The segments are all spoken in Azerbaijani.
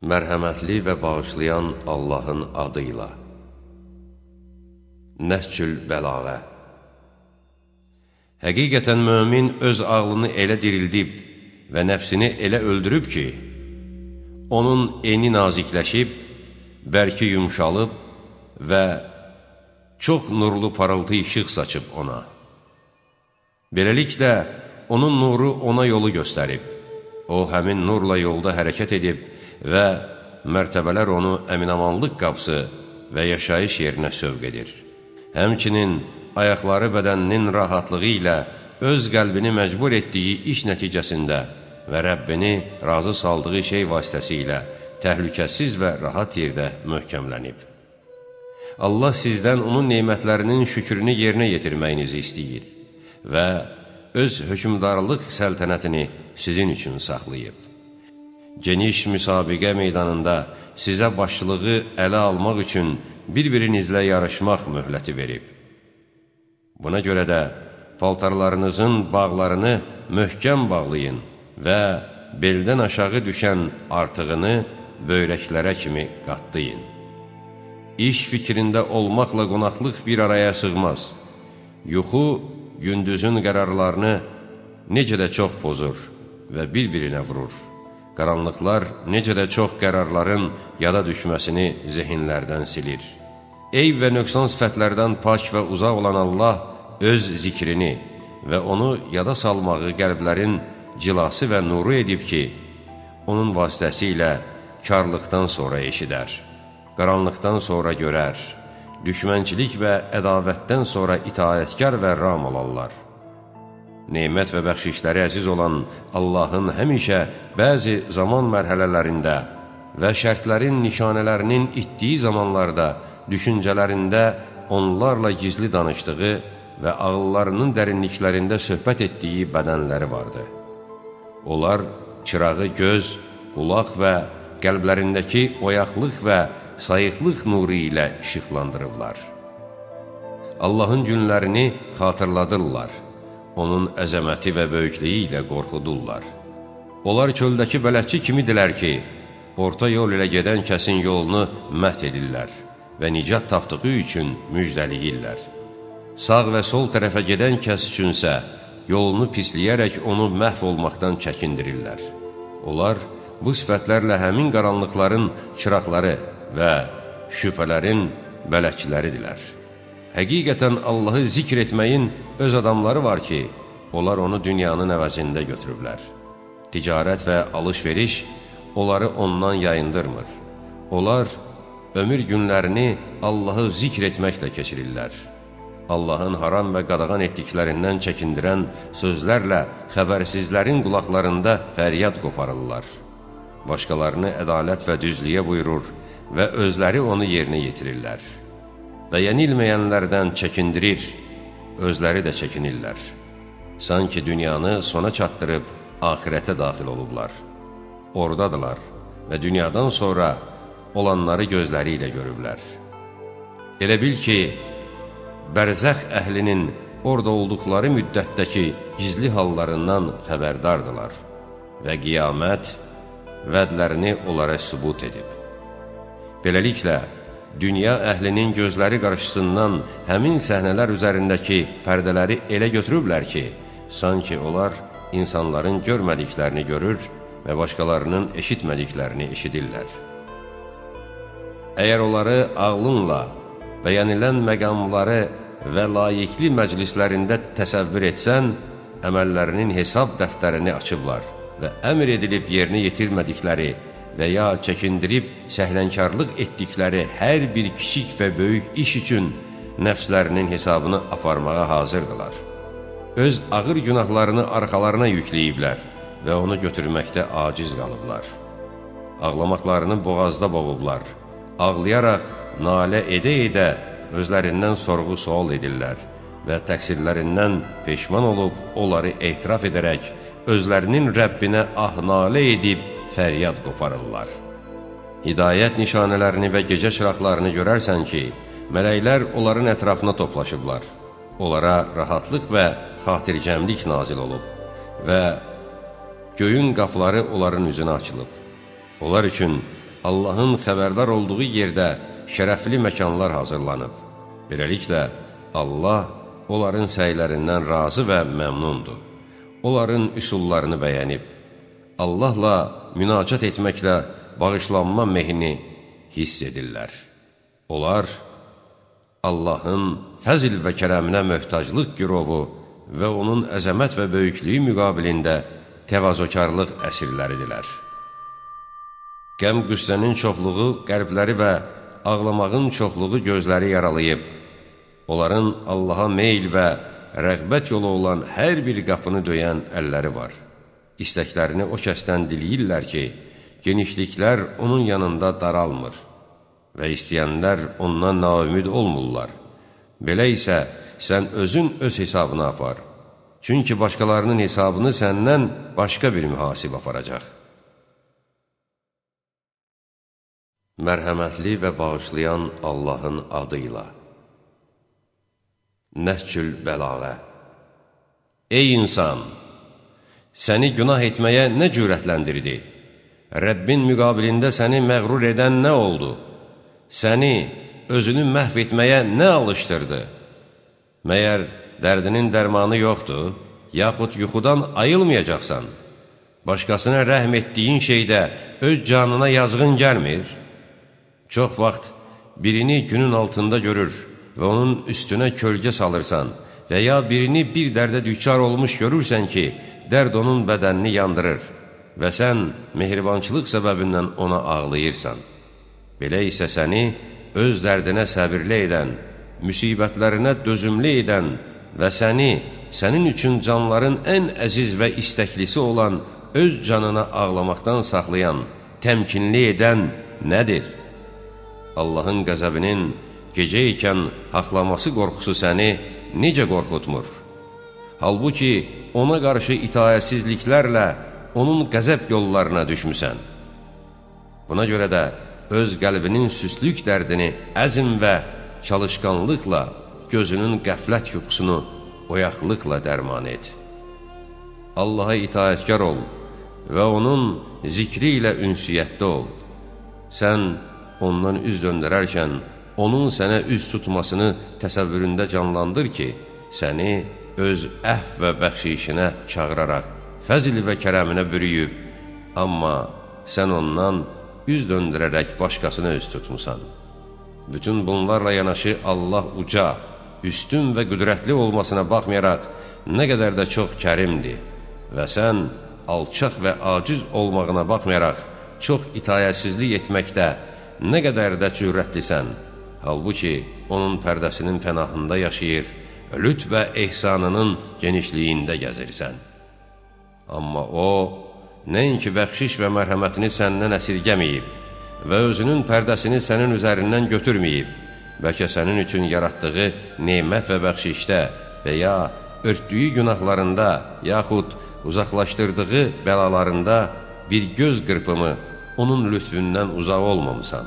Mərhəmətli və bağışlayan Allahın adıyla. Nəhcül Bəlağə. Həqiqətən mömin öz ağlını elə dirildib və nəfsini elə öldürüb ki, onun eni nazikləşib, bərki yumşalıb və çox nurlu parıltı işıq saçıb ona. Beləliklə, onun nuru ona yolu göstərib. O, həmin nurla yolda hərəkət edib və mərtəbələr onu əminamanlıq qapısı və yaşayış yerinə sövq edir. Həmçinin ayaqları bədəninin rahatlığı ilə öz qəlbini məcbur etdiyi iş nəticəsində və Rəbbini razı saldığı şey vasitəsilə təhlükəsiz və rahat yerdə möhkəmlənib. Allah sizdən onun nemətlərinin şükrünü yerinə yetirməyinizi istəyir və öz hökmdarlıq səltənətini sizin üçün saxlayıb. Geniş müsabiqə meydanında sizə başçılığı ələ almaq üçün bir-birinizlə yarışmaq möhləti verib. Buna görə də paltarlarınızın bağlarını möhkəm bağlayın və beldən aşağı düşən artığını böyrəklərə kimi qatlayın. İş fikrində olmaqla qonaqlıq bir araya sığmaz. Yuxu gündüzün qərarlarını necə də çox pozur və bir-birinə vurur. Qaranlıqlar necə də çox qərarların yada düşməsini zehinlərdən silir. Eyb və nöqsan sifətlərdən pak və uzaq olan Allah öz zikrini və onu yada salmağı qəlblərin cilası və nuru edib ki, onun vasitəsilə karlıqdan sonra eşidər, qaranlıqdan sonra görər, düşmənçilik və ədavətdən sonra itaətkar və ram olarlar. Nemət və bəxşişləri əziz olan Allahın həmişə bəzi zaman mərhələlərində və şərtlərin nişanələrinin itdiyi zamanlarda düşüncələrində onlarla gizli danışdığı və ağıllarının dərinliklərində söhbət etdiyi bədənləri vardı. Onlar çırağı göz, qulaq və qəlblərindəki oyaqlıq və sayıqlıq nuru ilə işıqlandırırlar. Allahın günlərini xatırladırlar. Onun əzəməti və böyüklüyü ilə qorxudurlar. Onlar çöldəki bələdçi kimidirlər ki, orta yol ilə gedən kəsin yolunu məhv edirlər və nicat tapdığı üçün müjdəliyirlər. Sağ və sol tərəfə gedən kəs üçünsə, yolunu pisləyərək onu məhv olmaqdan çəkindirirlər. Onlar bu sifətlərlə həmin qaranlıqların çıraqları və şübhələrin bələdçiləridirlər. Həqiqətən Allahı zikr etməyin öz adamları var ki, onlar onu dünyanın əvəzində götürüblər. Ticarət və alış-veriş onları ondan yayındırmır. Onlar ömür günlərini Allahı zikr etməklə keçirirlər. Allahın haram və qadağan etdiklərindən çəkindirən sözlərlə xəbərsizlərin qulaqlarında fəryad qoparırlar. Başqalarını ədalət və düzlüyə buyurur və özləri onu yerinə yetirirlər. Və yenilməyənlərdən çəkindirir, özləri də çəkinirlər. Sanki dünyanı sona çatdırıb axirətə daxil olublar. Oradadılar və dünyadan sonra olanları gözləri ilə görüblər. Elə bil ki, bərzəx əhlinin orada olduqları müddətdəki gizli hallarından xəbərdardılar və qiyamət vədlərini onlara sübut edib. Beləliklə, dünya əhlinin gözləri qarşısından həmin səhnələr üzərindəki pərdələri elə götürüblər ki, sanki onlar insanların görmədiklərini görür və başqalarının eşitmədiklərini eşidirlər. Əgər onları ağlınla bəyənilən məqamları və layiqli məclislərində təsəvvür etsən, əməllərinin hesab dəftərini açıblar və əmr edilib yerinə yetirmədikləri və ya çəkindirib səhlənkarlıq etdikləri hər bir kiçik və böyük iş üçün nəfslərinin hesabını aparmağa hazırdılar. Öz ağır günahlarını arxalarına yükləyiblər və onu götürməkdə aciz qalıblar. Ağlamaqlarını boğazda boğublar. Ağlayaraq, nalə edə-edə özlərindən sorğu-sual edirlər və təqsirlərindən peşman olub onları etiraf edərək özlərinin Rəbbinə ah-nalə edib fəryad qoparırlar. Hidayət nişanələrini və gecə çıraqlarını görərsən ki, mələklər onların ətrafına toplaşıblar. Onlara rahatlıq və xatircəmlik nazil olub və göyün qapıları onların üzünə açılıb. Onlar üçün Allahın xəbərdar olduğu yerdə şərəfli məkanlar hazırlanıb. Beləliklə, Allah onların səylərindən razı və məmnundur. Onların üsullarını bəyənib. Allahla münacat etməklə bağışlanma mehini hiss edirlər. Onlar Allahın fəzil və kərəminə möhtaclıq girovu və onun əzəmət və böyüklüyü müqabilində təvazökarlıq əsirləridirlər. Qəm-qüssənin çoxluğu qəlbləri və ağlamağın çoxluğu gözləri yaralayıb, onların Allaha meyl və rəğbət yolu olan hər bir qapını döyən əlləri var. İstəklərini o kəsdən diləyirlər ki, genişliklər onun yanında daralmır və istəyənlər ondan naümid olmurlar. Belə isə sən özün öz hesabını apar. Çünki başqalarının hesabını səndən başqa bir mühasib aparacaq. Mərhəmətli və bağışlayan Allahın adıyla. Nəhcül Bəlağə. Ey insan! Səni günah etməyə nə cürətləndirdi? Rəbbin müqabilində səni məğrur edən nə oldu? Səni özünü məhv etməyə nə alışdırdı? Məyər dərdinin dərmanı yoxdur, yaxud yuxudan ayılmayacaqsan? Başqasına rəhm etdiyin şeydə öz canına yazğın gəlmir? Çox vaxt birini günün altında görür və onun üstünə kölgə salırsan və ya birini bir dərdə düçar olmuş görürsən ki, dərd onun bədənini yandırır və sən mehribançılıq səbəbindən ona ağlayırsan. Belə isə səni öz dərdinə səbirli edən, müsibətlərinə dözümlü edən və səni sənin üçün canların ən əziz və istəklisi olan öz canına ağlamaqdan saxlayan, təmkinli edən nədir? Allahın qəzəbinin gecə ikən haqlaması qorxusu səni necə qorxutmur? Halbuki ona qarşı itayətsizliklərlə onun qəzəb yollarına düşmüsən. Buna görə də öz qəlbinin süslük dərdini əzm və çalışqanlıqla, gözünün qəflət yuxusunu oyaqlıqla dərman et. Allaha itayətkar ol və onun zikri ilə ünsiyyətdə ol. Sən ondan üz döndərərkən, onun sənə üz tutmasını təsəvvüründə canlandır ki, səni öz əhv və bəxşişinə çağıraraq, fəzil və kərəminə bürüyüb, amma sən ondan üz döndürərək başqasına üz tutmusan. Bütün bunlarla yanaşı Allah uca, üstün və qüdrətli olmasına baxmayaraq, nə qədər də çox kərimdir və sən alçaq və aciz olmağına baxmayaraq, çox itayətsizlik etməkdə nə qədər də cürətlisən, halbuki onun pərdəsinin pənahında yaşayır, lütf və ehsanının genişliyində gəzirsən. Amma o, nəinki bəxşiş və mərhəmətini səndən əsirgəməyib və özünün pərdəsini sənin üzərindən götürməyib, bəlkə sənin üçün yaratdığı nemət və bəxşişdə və ya örtdüyü günahlarında, yaxud uzaqlaşdırdığı bəlalarında bir göz qırpımı onun lütfündən uzaq olmamısan.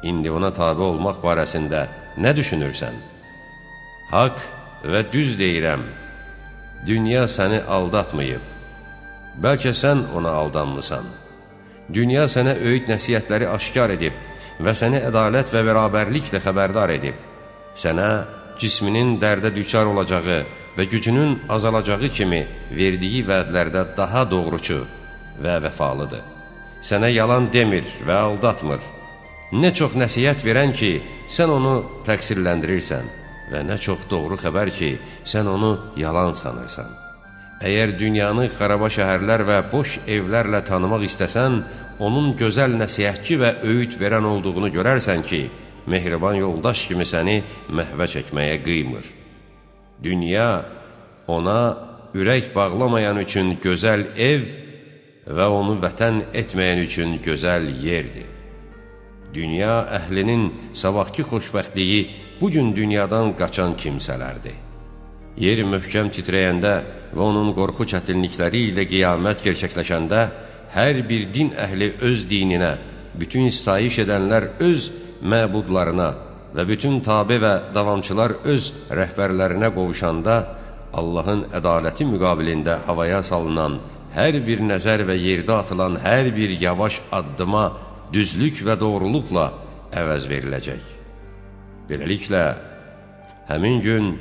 İndi ona tabi olmaq barəsində nə düşünürsən? Haqq və düz deyirəm, dünya səni aldatmayıb. Bəlkə sən ona aldanmısan. Dünya sənə öyüd nəsiyyətləri aşkar edib və səni ədalət və bərabərliklə xəbərdar edib. Sənə cisminin dərdə düçar olacağı və gücünün azalacağı kimi verdiyi vədlərdə daha doğrucu və vəfalıdır. Sənə yalan demir və aldatmır. Nə çox nəsiyyət verən ki, sən onu təqsirləndirirsən və nə çox doğru xəbər ki, sən onu yalan sanırsan. Əgər dünyanı xaraba şəhərlər və boş evlərlə tanımaq istəsən, onun gözəl nəsihətçi və öyüd verən olduğunu görərsən ki, mehriban yoldaş kimi səni məhvə çəkməyə qıymır. Dünya ona ürək bağlamayan üçün gözəl ev və onu vətən etməyən üçün gözəl yerdir. Dünya əhlinin sabahki xoşbəxtliyi bugün dünyadan qaçan kimsələrdir. Yer möhkəm titrəyəndə və onun qorxu çətinlikləri ilə qiyamət gerçəkləşəndə, hər bir din əhli öz dininə, bütün istayiş edənlər öz məbudlarına və bütün tabe və davamçılar öz rəhbərlərinə qovuşanda, Allahın ədaləti müqabilində havaya salınan hər bir nəzər və yerdə atılan hər bir yavaş addıma düzlük və doğruluqla əvəz veriləcək. Beləliklə, həmin gün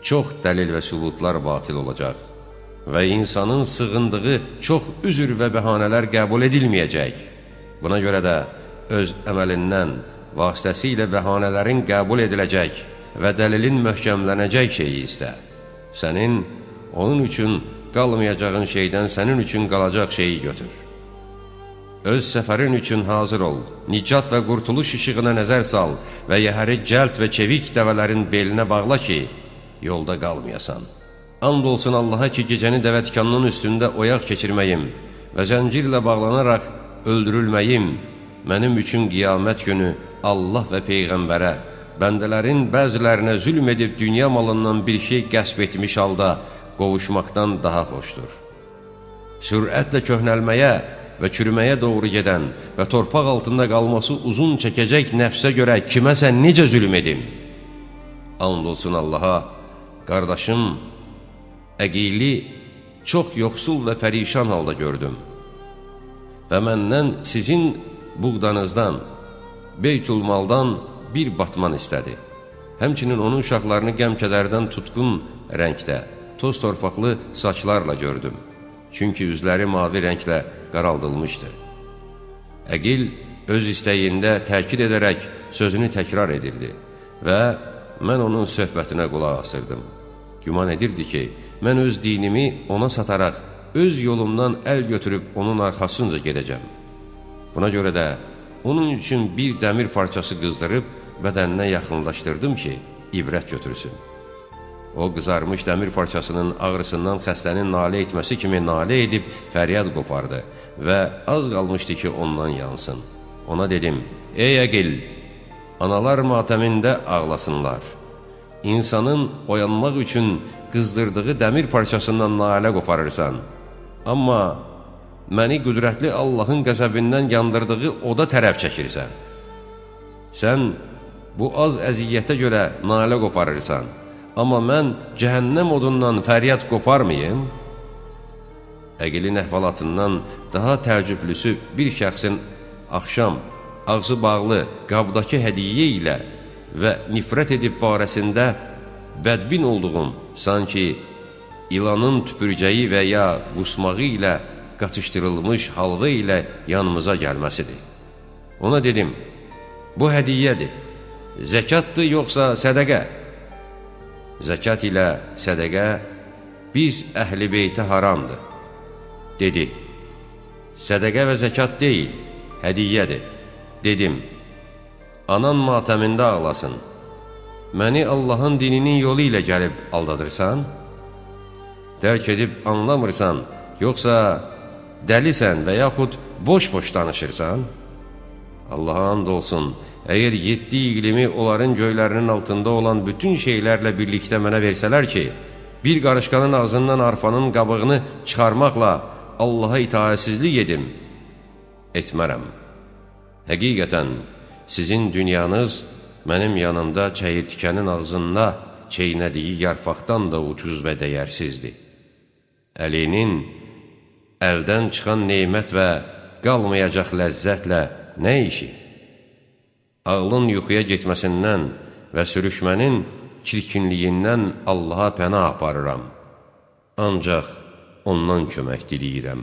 çox dəlil və sübutlar batil olacaq və insanın sığındığı çox üzür və bəhanələr qəbul edilməyəcək. Buna görə də öz əməlindən vasitəsilə bəhanələrin qəbul ediləcək və dəlilin möhkəmlənəcək şeyi istə. Sənin onun üçün qalmayacağın şeydən sənin üçün qalacaq şeyi götür. Öz səfərin üçün hazır ol, nicat və qurtuluş işığına nəzər sal və yəhəri cəld və çevik dəvələrin belinə bağla ki, yolda qalmayasan. And olsun Allaha ki, gecəni dəvətkanının üstündə oyaq keçirməyim və zəncirlə bağlanaraq öldürülməyim mənim üçün qiyamət günü Allah və Peyğəmbərə, bəndələrin bəzilərinə zülm edib dünya malından bir şey qəsb etmiş halda qovuşmaqdan daha xoşdur. Sürətlə köhnəlməyə və çürüməyə doğru gedən və torpaq altında qalması uzun çəkəcək nəfsə görə kiməsə necə zülm edim? And olsun Allaha, qardaşım, Əqili çox yoxsul və pərişan halda gördüm və məndən sizin buğdanızdan, Beytülmaldan bir batman istədi. Həmçinin onun uşaqlarını qəm-kədərdən tutqun rəngdə, toz torpaqlı saçlarla gördüm. Çünki üzləri mavi rənglə qaraldılmışdı. Əqil öz istəyində təkid edərək sözünü təkrar edirdi və mən onun söhbətinə qulaq asırdım. Güman edirdi ki, mən öz dinimi ona sataraq, öz yolumdan əl götürüb onun arxasınca gedəcəm. Buna görə də onun üçün bir dəmir parçası qızdırıb bədəninə yaxınlaşdırdım ki, ibrət götürsün. O, qızarmış dəmir parçasının ağrısından xəstənin nalə etməsi kimi nalə edib fəryad qopardı və az qalmışdı ki, ondan yansın. Ona dedim, ey Əqil, analar matəmində ağlasınlar. İnsanın oyanmaq üçün qızdırdığı dəmir parçasından nalə qoparırsan. Amma məni qüdrətli Allahın qəzəbindən yandırdığı oda tərəf çəkirsən. Sən bu az əziyyətə görə nalə qoparırsan. Amma mən cəhənnəm odundan fəryad qoparmayım? Əqilin əhvalatından daha təəccüblüsü bir şəxsin axşam ağzı bağlı qabdakı hədiyyə ilə və nifrət edib barəsində bədbin olduğum, sanki ilanın tüpürcəyi və ya qusmağı ilə qatışdırılmış halva ilə yanımıza gəlməsidir. Ona dedim, bu hədiyyədir, zəkatdır yoxsa sədəqə? Zəkat ilə sədəqə biz əhl-i beytə haramdır. Dedi, sədəqə və zəkat deyil, hədiyyədir. Dedim, anan matəmində ağlasın. Məni Allahın dininin yolu ilə gəlib aldadırsan? Dərk edib anlamırsan, yoxsa dəlisən və yaxud boş-boş danışırsan? Allaha and olsun, əgər 7 iqlimi onların göylərinin altında olan bütün şeylərlə birlikdə mənə versələr ki, bir qarışqanın ağzından arpanın qabığını çıxarmaqla Allaha itaətsizlik edim, etmərəm. Həqiqətən, sizin dünyanız mənim yanımda çəyirtkənin ağzında çeynədiyi yarpaqdan da ucuz və dəyərsizdir. Əlinin əldən çıxan neymət və qalmayacaq ləzzətlə nə işi? Ağlın yuxuya getməsindən və sürüşmənin çirkinliyindən Allaha pənah aparıram. Ancaq ondan kömək diləyirəm.